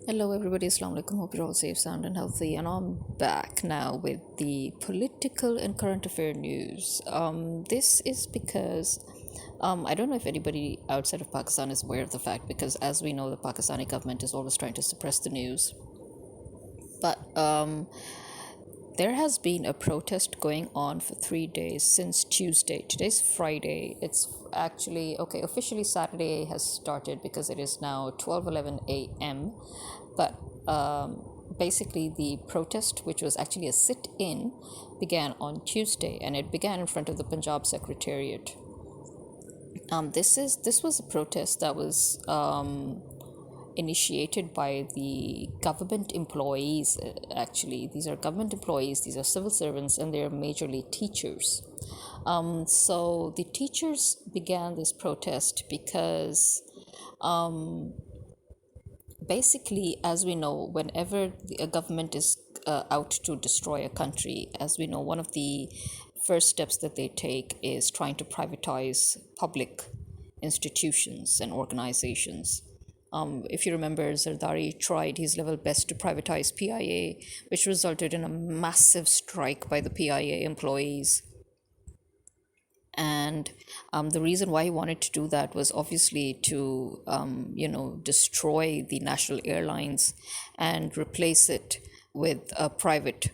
Hello, everybody. Assalamu alaikum. Hope you're all safe, sound, and healthy. And I'm back now with the political and current affair news. This is because I don't know if anybody outside of Pakistan is aware of the fact, because as we know, the Pakistani government is always trying to suppress the news. But there has been a protest going on for 3 days since Tuesday. Today's Friday. It's actually, okay, officially Saturday has started because it is now 12:11 a.m. But basically, the protest, which was actually a sit in, began on Tuesday, and it began in front of the Punjab Secretariat. This was a protest that was initiated by the government employees. Actually, these are government employees, these are civil servants, and they're majorly teachers. So the teachers began this protest because basically, as we know, whenever a government is out to destroy a country, as we know, one of the first steps that they take is trying to privatize public institutions and organizations. If you remember, Zardari tried his level best to privatize PIA, which resulted in a massive strike by the PIA employees. And the reason why he wanted to do that was obviously to, destroy the national airlines and replace it with private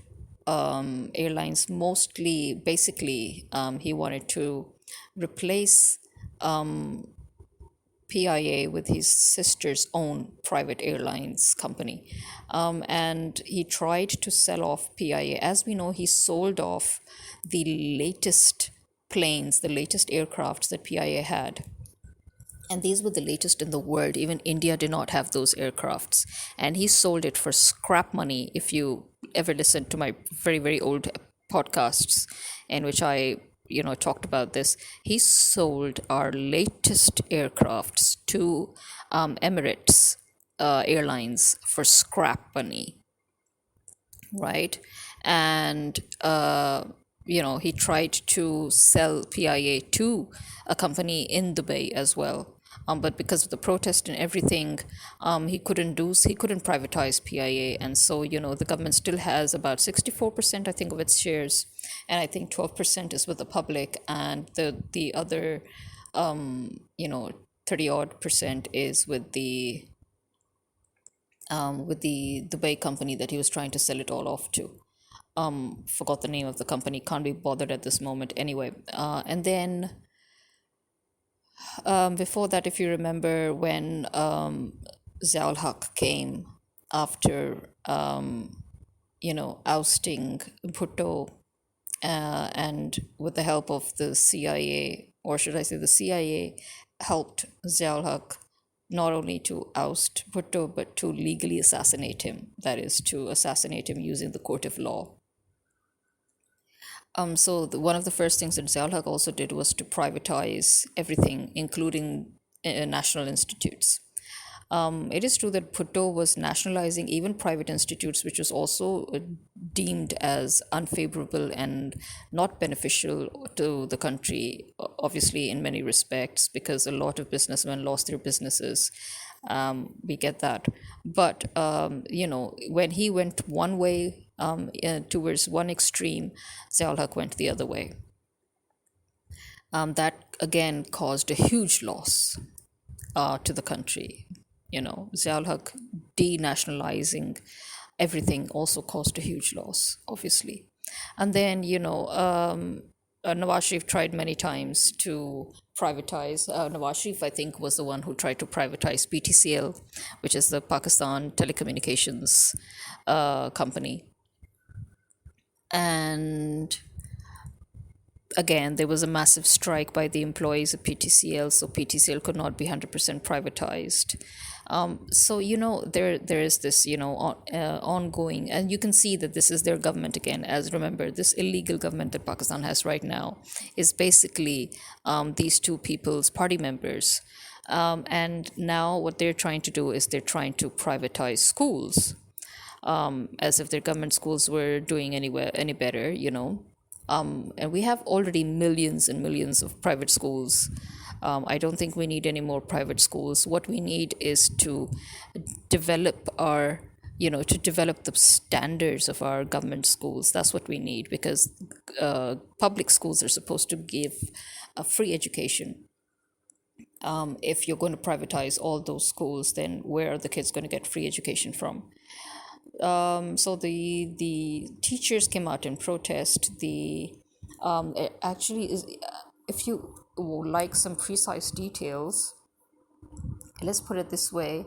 airlines. Mostly, basically, he wanted to replace PIA with his sister's own private airlines company. And he tried to sell off PIA. As we know, he sold off the latest planes, the latest aircrafts that PIA had. And these were the latest in the world. Even India did not have those aircrafts. And he sold it for scrap money. If you ever listened to my very, very old podcasts in which I talked about this, he sold our latest aircrafts to Emirates Airlines for scrap money, right? And he tried to sell PIA to a company in Dubai as well. But because of the protest and everything, he couldn't privatize PIA, and so the government still has about 64%, I think, of its shares, and I think 12% is with the public, and the other 30 odd percent is with the Dubai company that he was trying to sell it all off to. Forgot the name of the company, can't be bothered at this moment anyway. And then before that, if you remember, when Ziaul Haq came after ousting Bhutto, and with the help of the CIA, or should I say the CIA helped Ziaul Haq not only to oust Bhutto but to legally assassinate him, that is, to assassinate him using the court of law. So one of the first things that Ziaul Haq also did was to privatize everything, including national institutes. It is true that Bhutto was nationalizing even private institutes, which was also deemed as unfavorable and not beneficial to the country, obviously, in many respects, because a lot of businessmen lost their businesses. We get that. But, when he went one way towards one extreme, Ziaul Haq went the other way. That, again, caused a huge loss to the country. Ziaul Haq denationalizing everything also caused a huge loss, obviously. And then, Nawaz Sharif tried many times to privatize. Nawaz Sharif, I think, was the one who tried to privatize PTCL, which is the Pakistan Telecommunications company. And again, there was a massive strike by the employees of PTCL, so PTCL could not be 100% privatized. So there is this ongoing, and you can see that this is their government again. As remember, this illegal government that Pakistan has right now is basically these two people's party members, and now what they're trying to do is they're trying to privatize schools, as if their government schools were doing any better. And we have already millions and millions of private schools I don't think we need any more private schools. What we need is to develop our, to develop the standards of our government schools. That's what we need, because public schools are supposed to give a free education. If you're going to privatize all those schools, then where are the kids going to get free education from? So the teachers came out in protest. It actually is. If you would like some precise details, let's put it this way.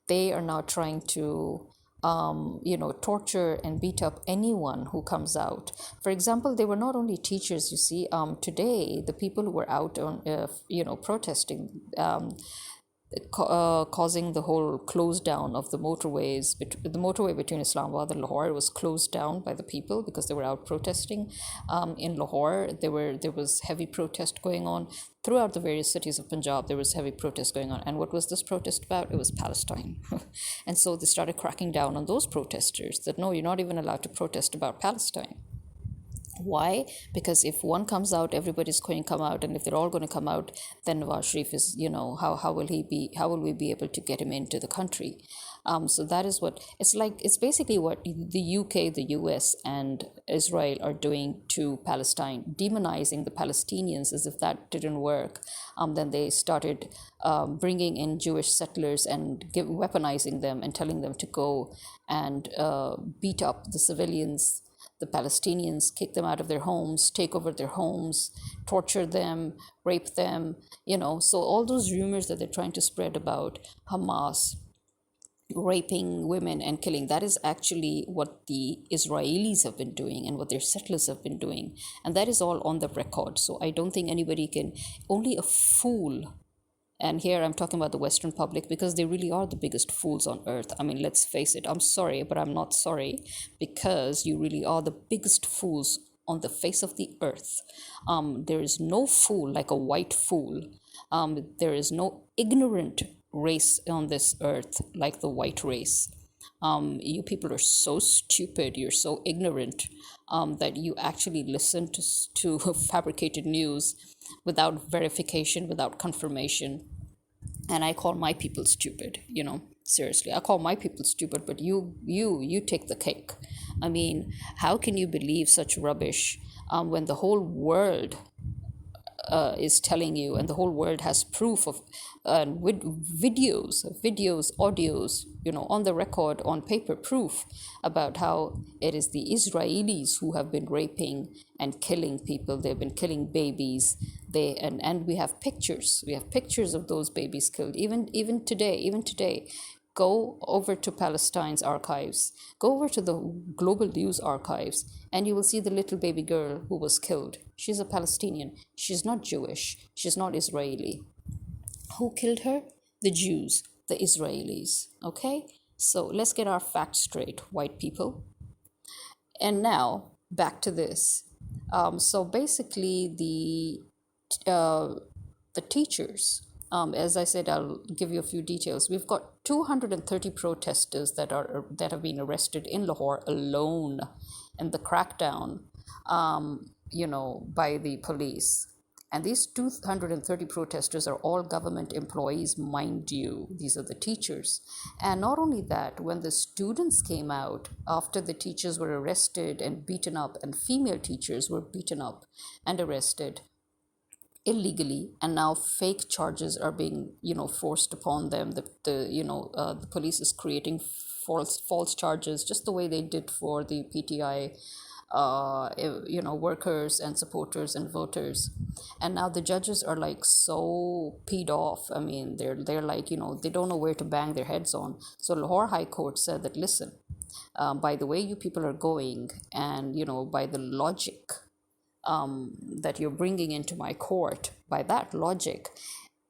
They are now trying to torture and beat up anyone who comes out. For example, they were not only teachers. You see, today the people who were out on protesting, causing the whole close down of the motorways. The motorway between Islamabad and Lahore was closed down by the people because they were out protesting. In Lahore, there was heavy protest going on throughout the various cities of Punjab. There was heavy protest going on, and what was this protest about? It was Palestine, and so they started cracking down on those protesters. That no, you're not even allowed to protest about Palestine. Why? Because if one comes out, everybody's going to come out, and if they're all going to come out, then Nawaz Sharif is, how will he be? How will we be able to get him into the country? So that is what it's like. It's basically what the UK, the US, and Israel are doing to Palestine, demonizing the Palestinians. As if that didn't work, then they started bringing in Jewish settlers and weaponizing them and telling them to go and beat up the civilians, the Palestinians, kick them out of their homes, take over their homes, torture them, rape them, So all those rumors that they're trying to spread about Hamas raping women and killing, that is actually what the Israelis have been doing and what their settlers have been doing. And that is all on the record. So I don't think anybody can, only a fool And here I'm talking about the Western public because they really are the biggest fools on earth. I mean, let's face it. I'm sorry, but I'm not sorry, because you really are the biggest fools on the face of the earth. There is no fool like a white fool. There is no ignorant race on this earth like the white race. You people are so stupid, you're so ignorant, that you actually listen to fabricated news without verification, without confirmation. And I call my people stupid, seriously. I call my people stupid, but you take the cake. I mean, how can you believe such rubbish when the whole world is telling you, and the whole world has proof of with videos, audios, on the record, on paper, proof about how it is the Israelis who have been raping and killing people. They've been killing babies. And we have pictures. We have pictures of those babies killed. Even today. Go over to Palestine's archives. Go over to the Global News archives, and you will see the little baby girl who was killed. She's a Palestinian. She's not Jewish. She's not Israeli. Who killed her? The Jews, the Israelis. Okay? So let's get our facts straight, white people. And now, back to this. So basically, the teachers, as I said, I'll give you a few details. We've got 230 protesters that have been arrested in Lahore alone in the crackdown, by the police. And these 230 protesters are all government employees, mind you. These are the teachers. And not only that, when the students came out after the teachers were arrested and beaten up, and female teachers were beaten up and arrested illegally, and now fake charges are being forced upon them. The police is creating false charges, just the way they did for the PTI workers and supporters and voters. And now the judges are like so peed off. I mean, they're like, they don't know where to bang their heads on. So Lahore High Court said that, listen, by the way you people are going, and by the logic that you're bringing into my court, by that logic,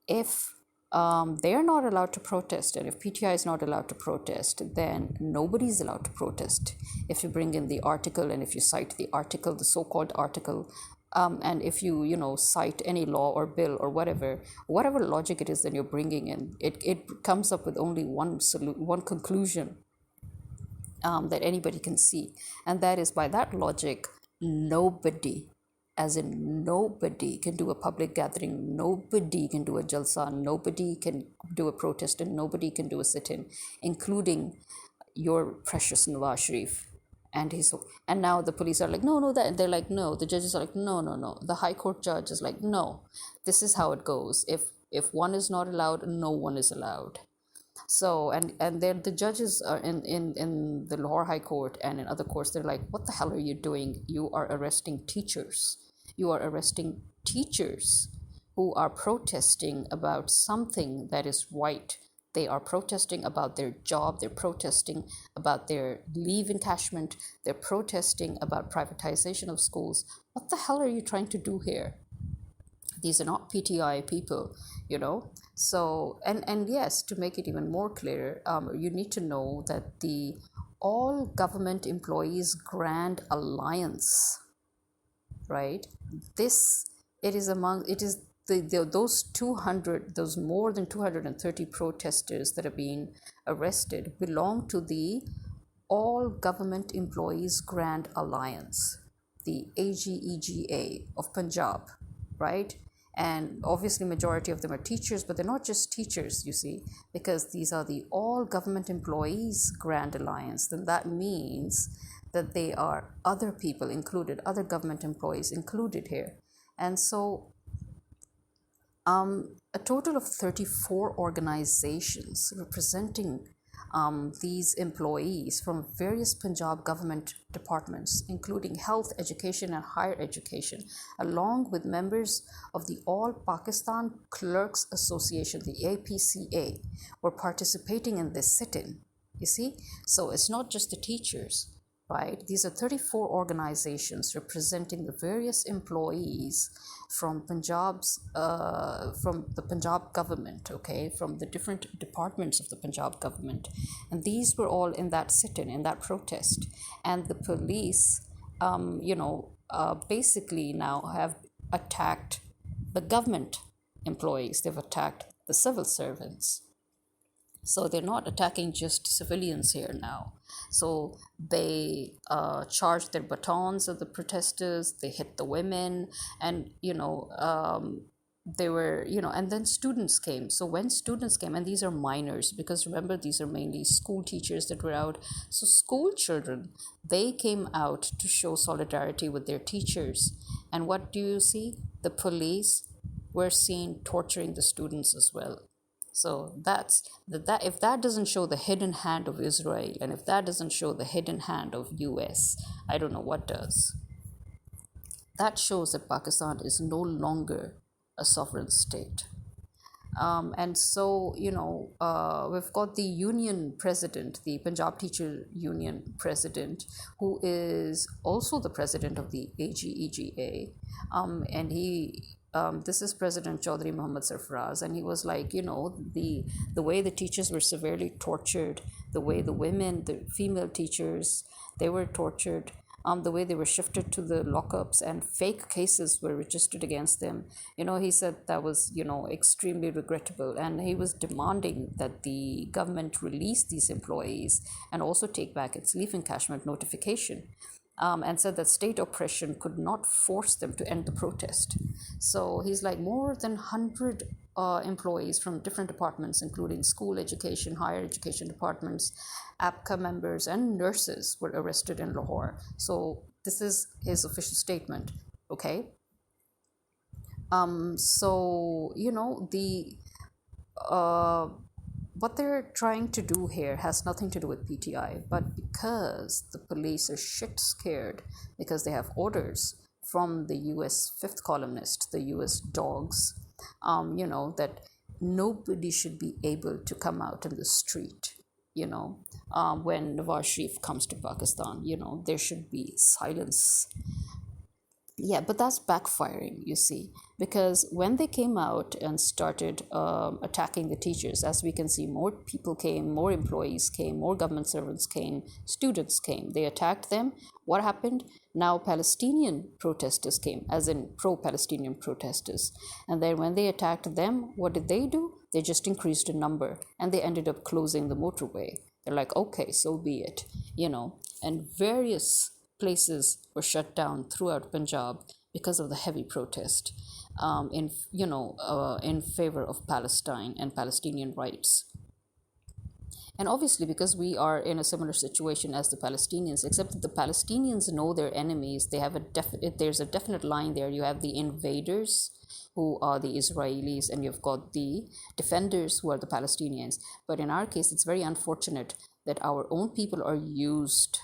if they're not allowed to protest, and if PTI is not allowed to protest, then nobody's allowed to protest. If you bring in the article, and if you cite the article, the so-called article, and if you cite any law or bill or whatever logic it is that you're bringing in, it comes up with only one conclusion that anybody can see, and that is, by that logic, nobody, as in nobody, can do a public gathering, nobody can do a jalsa, nobody can do a protest, and nobody can do a sit-in, including your precious Nawaz Sharif. And now the police are like, no, that they're like, no. The judges are like, no. The High Court judge is like, no, this is how it goes. If one is not allowed, no one is allowed. So and then the judges are in the Lahore High Court and in other courts, they're like, what the hell are you doing? You are arresting teachers. You are arresting teachers who are protesting about something that is right. They are protesting about their job. They're protesting about their leave encashment. They're protesting about privatization of schools. What the hell are you trying to do here? These are not PTI people, So, and yes, to make it even more clear, you need to know that the All Government Employees Grand Alliance, right? It is those more than 230 protesters that are being arrested belong to the All Government Employees Grand Alliance, the AGEGA of Punjab, right? And obviously majority of them are teachers, but they're not just teachers, you see, because these are the All Government Employees Grand Alliance. Then that means that they are other people included, other government employees included here. And so a total of 34 organizations representing these employees from various Punjab government departments, including health, education, and higher education, along with members of the All Pakistan Clerks Association, the APCA, were participating in this sit-in. You see? So it's not just the teachers. right? These are 34 organizations representing the various employees from the Punjab government, okay, from the different departments of the Punjab government. And these were all in that sit-in, in that protest. And the police, basically now have attacked the government employees. They've attacked the civil servants. So they're not attacking just civilians here now. So they charged their batons at the protesters. They hit the women, and they were, and then students came. So when students came, and these are minors, because remember, these are mainly school teachers that were out. So school children, they came out to show solidarity with their teachers. And what do you see? The police were seen torturing the students as well. So that if that doesn't show the hidden hand of Israel, and if that doesn't show the hidden hand of US, I don't know what does. That shows that Pakistan is no longer a sovereign state. And so, we've got the union president, the Punjab Teacher Union president, who is also the president of the AGEGA. And this is President Chaudhry Muhammad Sarfaraz, and he was like, the way the teachers were severely tortured, the way the women, the female teachers, they were tortured, the way they were shifted to the lockups and fake cases were registered against them. He said that was, extremely regrettable. And he was demanding that the government release these employees and also take back its leave encashment notification. And said that state oppression could not force them to end the protest. So he's like, more than 100 employees from different departments, including school education, higher education departments, APCA members, and nurses were arrested in Lahore. So this is his official statement, okay? What they're trying to do here has nothing to do with PTI, but because the police are shit scared because they have orders from the US fifth columnist, the US dogs, that nobody should be able to come out in the street, when Nawaz Sharif comes to Pakistan, there should be silence. Yeah, but that's backfiring, you see, because when they came out and started attacking the teachers, as we can see, more people came, more employees came, more government servants came, students came. They attacked them. What happened? Now Palestinian protesters came, as in pro-Palestinian protesters. And then when they attacked them, what did they do? They just increased in number, and they ended up closing the motorway. They're like, okay, so be it, and various places were shut down throughout Punjab because of the heavy protest in favor of Palestine and Palestinian rights. And obviously, because we are in a similar situation as the Palestinians, except that the Palestinians know their enemies, there's a definite line there. You have the invaders, who are the Israelis, and you've got the defenders, who are the Palestinians. But in our case, it's very unfortunate that our own people are used.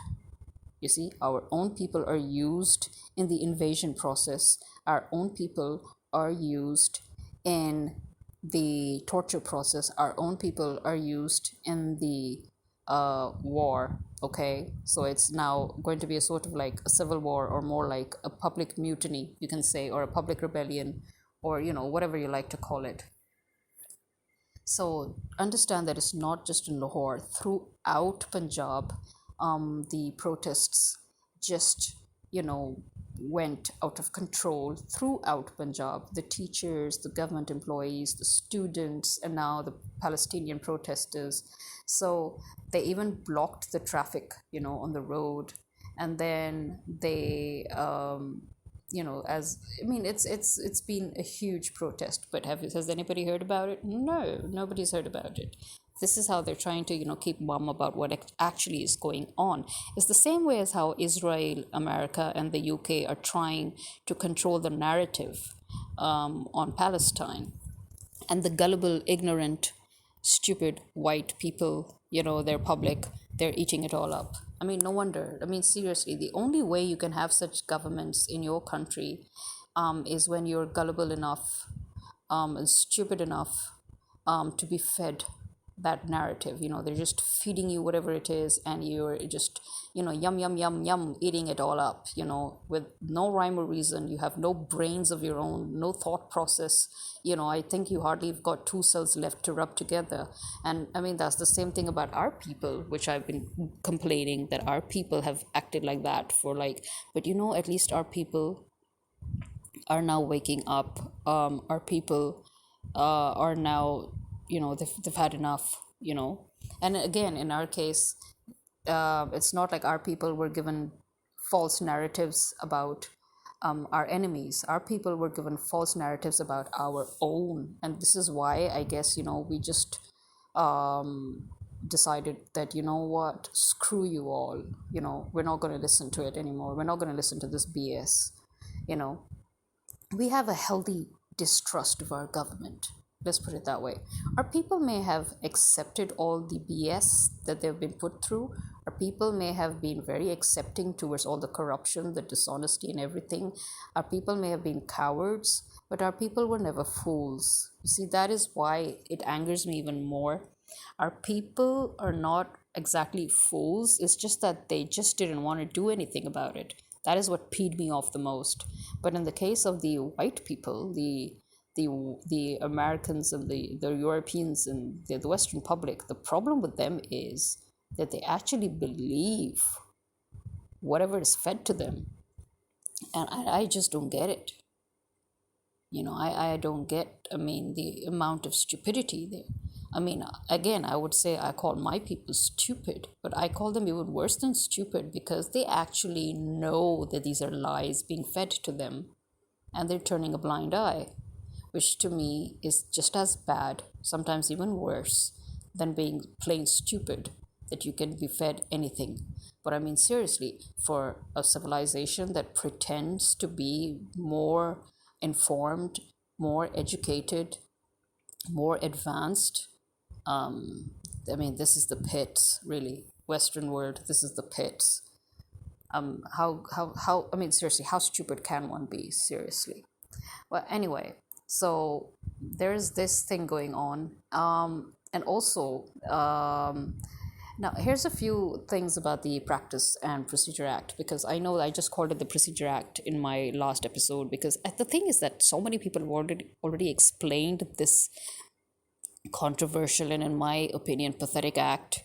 You see, our own people are used in the invasion process. Our own people are used in the torture process. Our own people are used in the war, okay? So it's now going to be a sort of like a civil war, or more like a public mutiny, you can say, or a public rebellion, or, whatever you like to call it. So understand that it's not just in Lahore. Throughout Punjab, the protests just, went out of control throughout Punjab. The teachers, the government employees, the students, and now the Palestinian protesters. So they even blocked the traffic, on the road. And then they, it's been a huge protest. But has anybody heard about it? No, nobody's heard about it. This is how they're trying to, keep mum about what actually is going on. It's the same way as how Israel, America, and the UK are trying to control the narrative on Palestine. And the gullible, ignorant, stupid white people, they're public, they're eating it all up. No wonder. Seriously, the only way you can have such governments in your country is when you're gullible enough and stupid enough to be fed that narrative. They're just feeding you whatever it is, and you're just, yum, yum, yum, yum, eating it all up, with no rhyme or reason. You have no brains of your own, no thought process. I think you hardly have got two cells left to rub together. And I mean, that's the same thing about our people, which I've been complaining that our people have acted like that for like, but at least our people are now waking up. Our people are now, they've had enough. And again, in our case, it's not like our people were given false narratives about our enemies. Our people were given false narratives about our own. And this is why, I guess, we just decided that, what, screw you all. We're not going to listen to it anymore. We're not going to listen to this BS. you know we have a healthy distrust of our government. Let's put it that way. Our people may have accepted all the BS that they've been put through. Our people may have been very accepting towards all the corruption, the dishonesty, and everything. Our people may have been cowards, but our people were never fools. You see, that is why it angers me even more. Our people are not exactly fools. It's just that they just didn't want to do anything about it. That is what peed me off the most. But in the case of the white people, the Americans and the Europeans and the Western public, the problem with them is that they actually believe whatever is fed to them. And I just don't get it. I don't get, the amount of stupidity there. Again, I would say I call my people stupid, but I call them even worse than stupid because they actually know that these are lies being fed to them and they're turning a blind eye, which to me is just as bad, sometimes even worse, than being plain stupid, that you can be fed anything. But seriously, for a civilization that pretends to be more informed, more educated, more advanced, this is the pits, really. Western world, this is the pits. Seriously, how stupid can one be? Seriously. Well, anyway, so there's this thing going on. And also, now here's a few things about the Practice and Procedure Act, because I know I just called it the Procedure Act in my last episode, because the thing is that so many people have already explained this controversial and, in my opinion, pathetic act.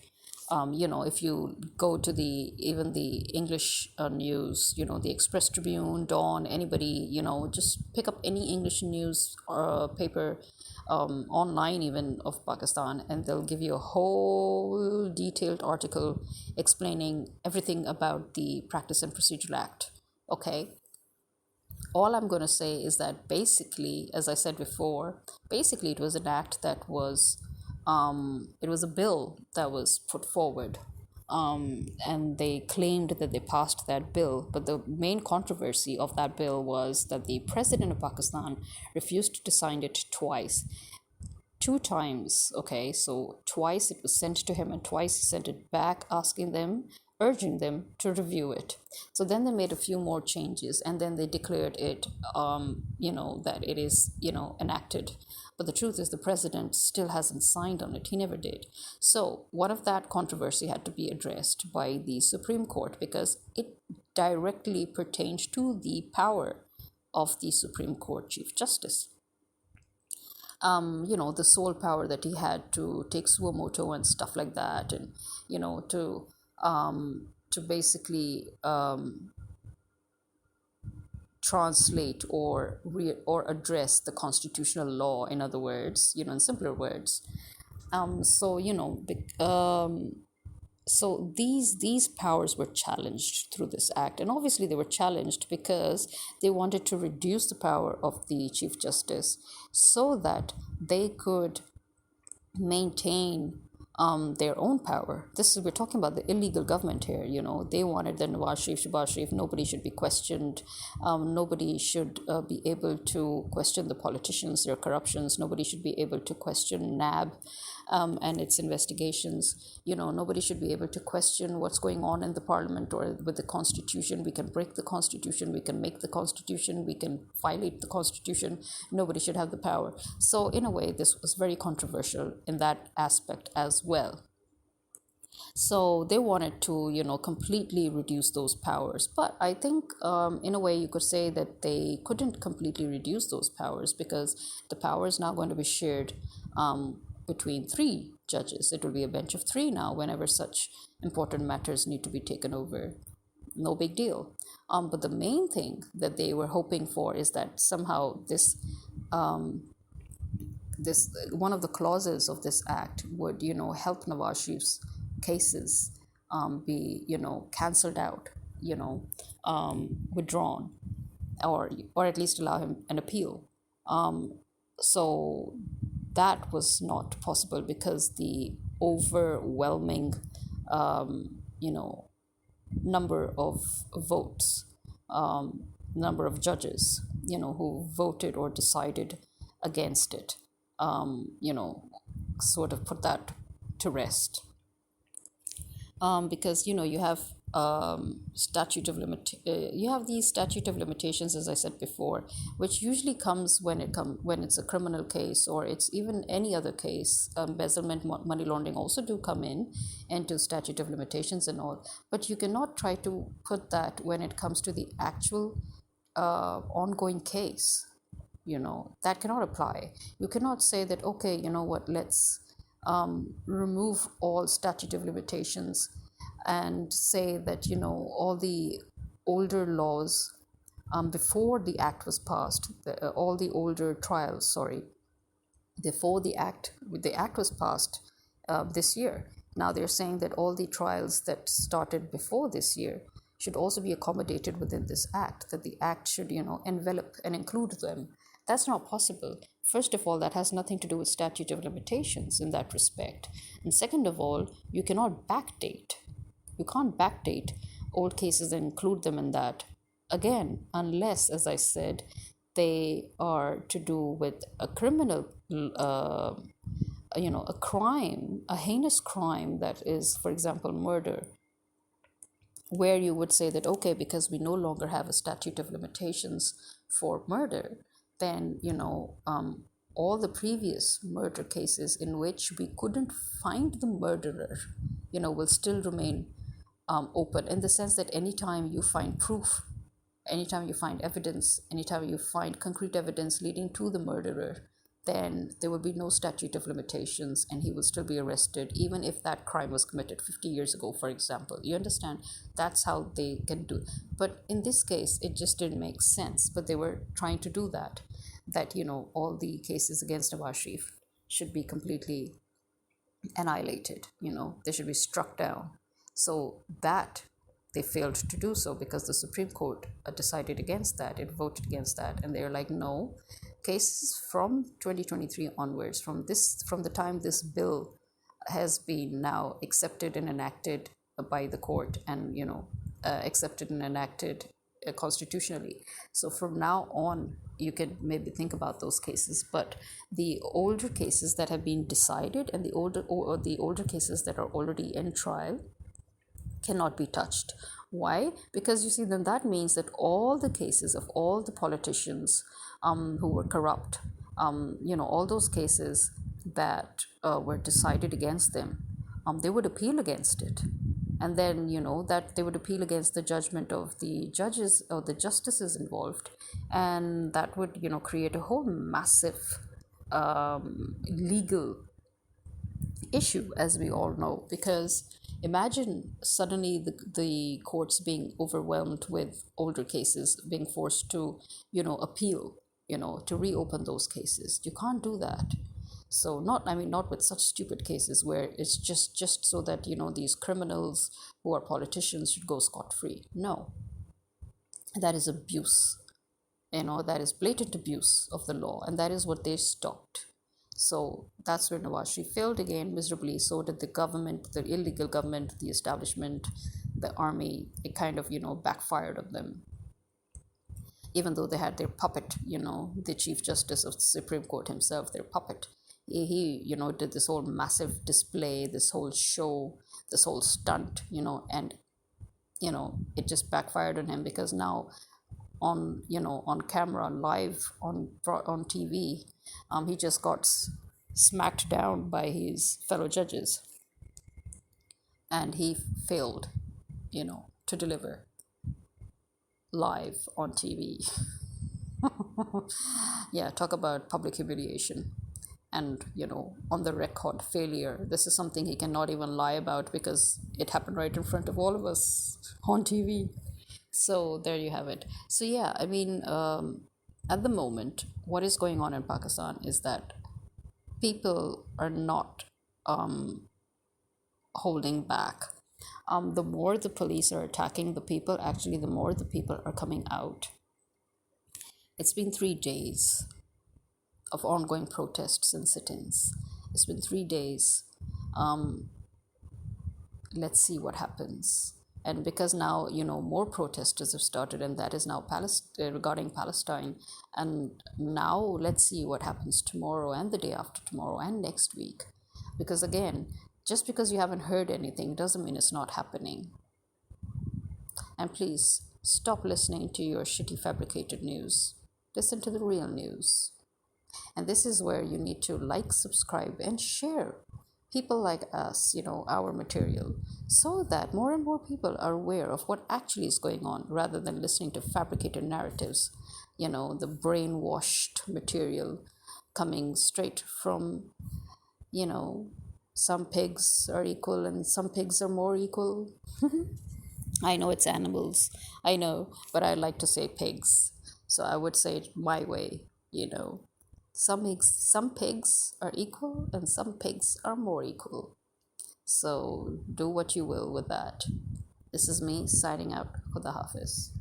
If you go to even the English news, the Express Tribune, Dawn, anybody, just pick up any English news paper, online even, of Pakistan, and they'll give you a whole detailed article explaining everything about the Practice and Procedure Act. Okay. All I'm going to say is that basically, as I said before, basically it was an act that was, it was a bill that was put forward, and they claimed that they passed that bill. But the main controversy of that bill was that the president of Pakistan refused to sign it twice. Two times, okay, so twice it was sent to him and twice he sent it back, urging them to review it. So then they made a few more changes and then they declared it, that it is, enacted. But the truth is the president still hasn't signed on it. He never did. So one of that controversy had to be addressed by the Supreme Court because it directly pertained to the power of the Supreme Court Chief Justice. The sole power that he had to take suo moto and stuff like that, and to basically translate or address the constitutional law, in other words, in simpler words. So these powers were challenged through this act, and obviously they were challenged because they wanted to reduce the power of the Chief Justice so that they could maintain their own power. We're talking about the illegal government here. They wanted the Nawaz Sharif. Nobody should be questioned. Nobody should be able to question the politicians, their corruptions. Nobody should be able to question NAB and its investigations. Nobody should be able to question what's going on in the parliament or with the constitution. We can break the constitution. We can make the constitution. We can violate the constitution. Nobody should have the power. So in a way, this was very controversial in that aspect as well. So they wanted to, completely reduce those powers. But I think, in a way, you could say that they couldn't completely reduce those powers because the power is now going to be shared between three judges. It will be a bench of three now whenever such important matters need to be taken over. No big deal. But the main thing that they were hoping for is that somehow this one of the clauses of this act would, help Nawaz Sharif's cases be, cancelled out, withdrawn, or at least allow him an appeal. So that was not possible because the overwhelming, number of votes, number of judges, who voted or decided against it, sort of put that to rest. Because you have you have these statute of limitations, as I said before, which usually comes when it's a criminal case, or it's even any other case. Embezzlement, money laundering also do come into statute of limitations and all, but you cannot try to put that when it comes to the actual ongoing case. That cannot apply. You cannot say that, okay, let's remove all statute of limitations and say that, all the older laws before the act was passed, all the older trials, before the act was passed this year. Now they're saying that all the trials that started before this year should also be accommodated within this act, that the act should, envelop and include them. That's not possible. First of all, that has nothing to do with statute of limitations in that respect. And second of all, you cannot backdate. You can't backdate old cases and include them in that. Again, unless, as I said, they are to do with a criminal, a crime, a heinous crime that is, for example, murder, where you would say that, okay, because we no longer have a statute of limitations for murder, then, all the previous murder cases in which we couldn't find the murderer, will still remain open, in the sense that anytime you find proof, anytime you find evidence, anytime you find concrete evidence leading to the murderer, then there will be no statute of limitations and he will still be arrested, even if that crime was committed 50 years ago, for example. You understand? That's how they can do it. But in this case, it just didn't make sense. But they were trying to do that, all the cases against Nawaz Sharif should be completely annihilated, they should be struck down. So that they failed to do so because the Supreme Court decided against that. It voted against that, and they're like, no, cases from 2023 onwards, from the time this bill has been now accepted and enacted by the court, and accepted and enacted constitutionally. So from now on, you can maybe think about those cases, but the older cases that have been decided and the older cases that are already in trial cannot be touched. Why? Because you see, then that means that all the cases of all the politicians who were corrupt, all those cases that were decided against them, they would appeal against it. And then, that they would appeal against the judgment of the judges or the justices involved. And that would, create a whole massive legal issue, as we all know, because imagine suddenly the courts being overwhelmed with older cases, being forced to, appeal, to reopen those cases. You can't do that. So not with such stupid cases where it's just so that, these criminals who are politicians should go scot-free. No, that is abuse. That is blatant abuse of the law, and that is what they stopped. So that's where Nawaz Sharif failed again miserably. So did the government, the illegal government, the establishment, the army. It kind of, backfired on them. Even though they had their puppet, the Chief Justice of the Supreme Court himself, their puppet. He did this whole massive display, this whole show, this whole stunt, and, it just backfired on him because now on camera, live on TV, he just got smacked down by his fellow judges, and he failed, to deliver live on TV. Yeah, talk about public humiliation and, on the record failure. This is something he cannot even lie about because it happened right in front of all of us on TV. So there you have it. So yeah, I mean, at the moment, what is going on in Pakistan is that people are not holding back. The more the police are attacking the people, actually, the more the people are coming out. It's been 3 days of ongoing protests and sit-ins. It's been 3 days. Let's see what happens. And because now, more protesters have started, and that is now regarding Palestine. And now let's see what happens tomorrow and the day after tomorrow and next week. Because again, just because you haven't heard anything doesn't mean it's not happening. And please stop listening to your shitty fabricated news. Listen to the real news. And this is where you need to like, subscribe, and share people like us, our material, so that more and more people are aware of what actually is going on rather than listening to fabricated narratives, the brainwashed material coming straight from, some pigs are equal and some pigs are more equal. I know it's animals, I know, but I like to say pigs. So I would say it my way, some pigs are equal and some pigs are more equal. So do what you will with that. This is me signing out. Khuda Hafiz.